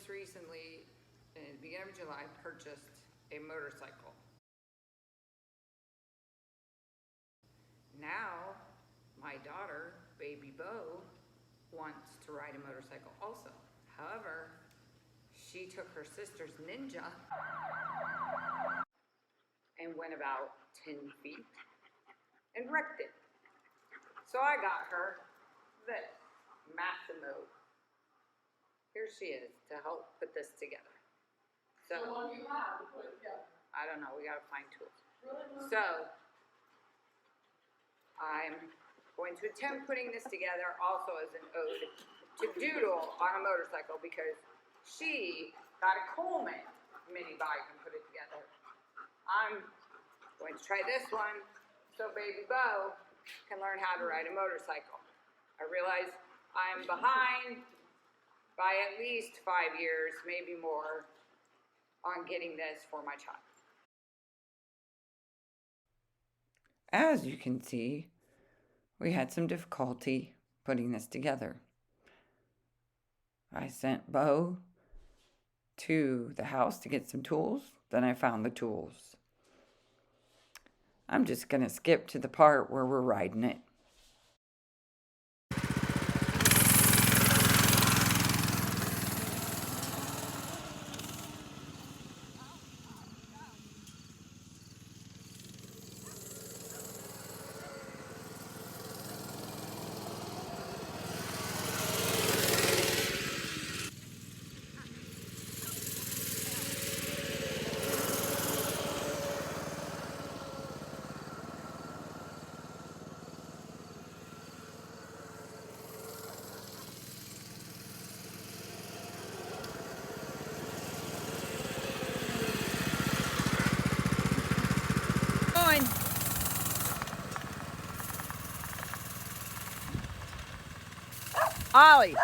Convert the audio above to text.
recently, in the beginning of July, purchased a motorcycle. Now, my daughter, baby Bo, wants to ride a motorcycle also. However, she took her sister's Ninja and went about 10 feet and wrecked it. So I got her this Massimo. Here she is to help put this together. So what do you have to put it together? I don't know, we gotta find tools. Really? So I'm going to attempt putting this together also as an ode to Doodle on a motorcycle because she got a Coleman Minibike and put it together. I'm going to try this one so baby Bo can learn how to ride a motorcycle. I realize I'm behind by at least 5 years, maybe more, on getting this for my child. As you can see, we had some difficulty putting this together. I sent Bo to the house to get some tools. Then I found the tools. I'm just going to skip to the part where we're riding it. Ollie.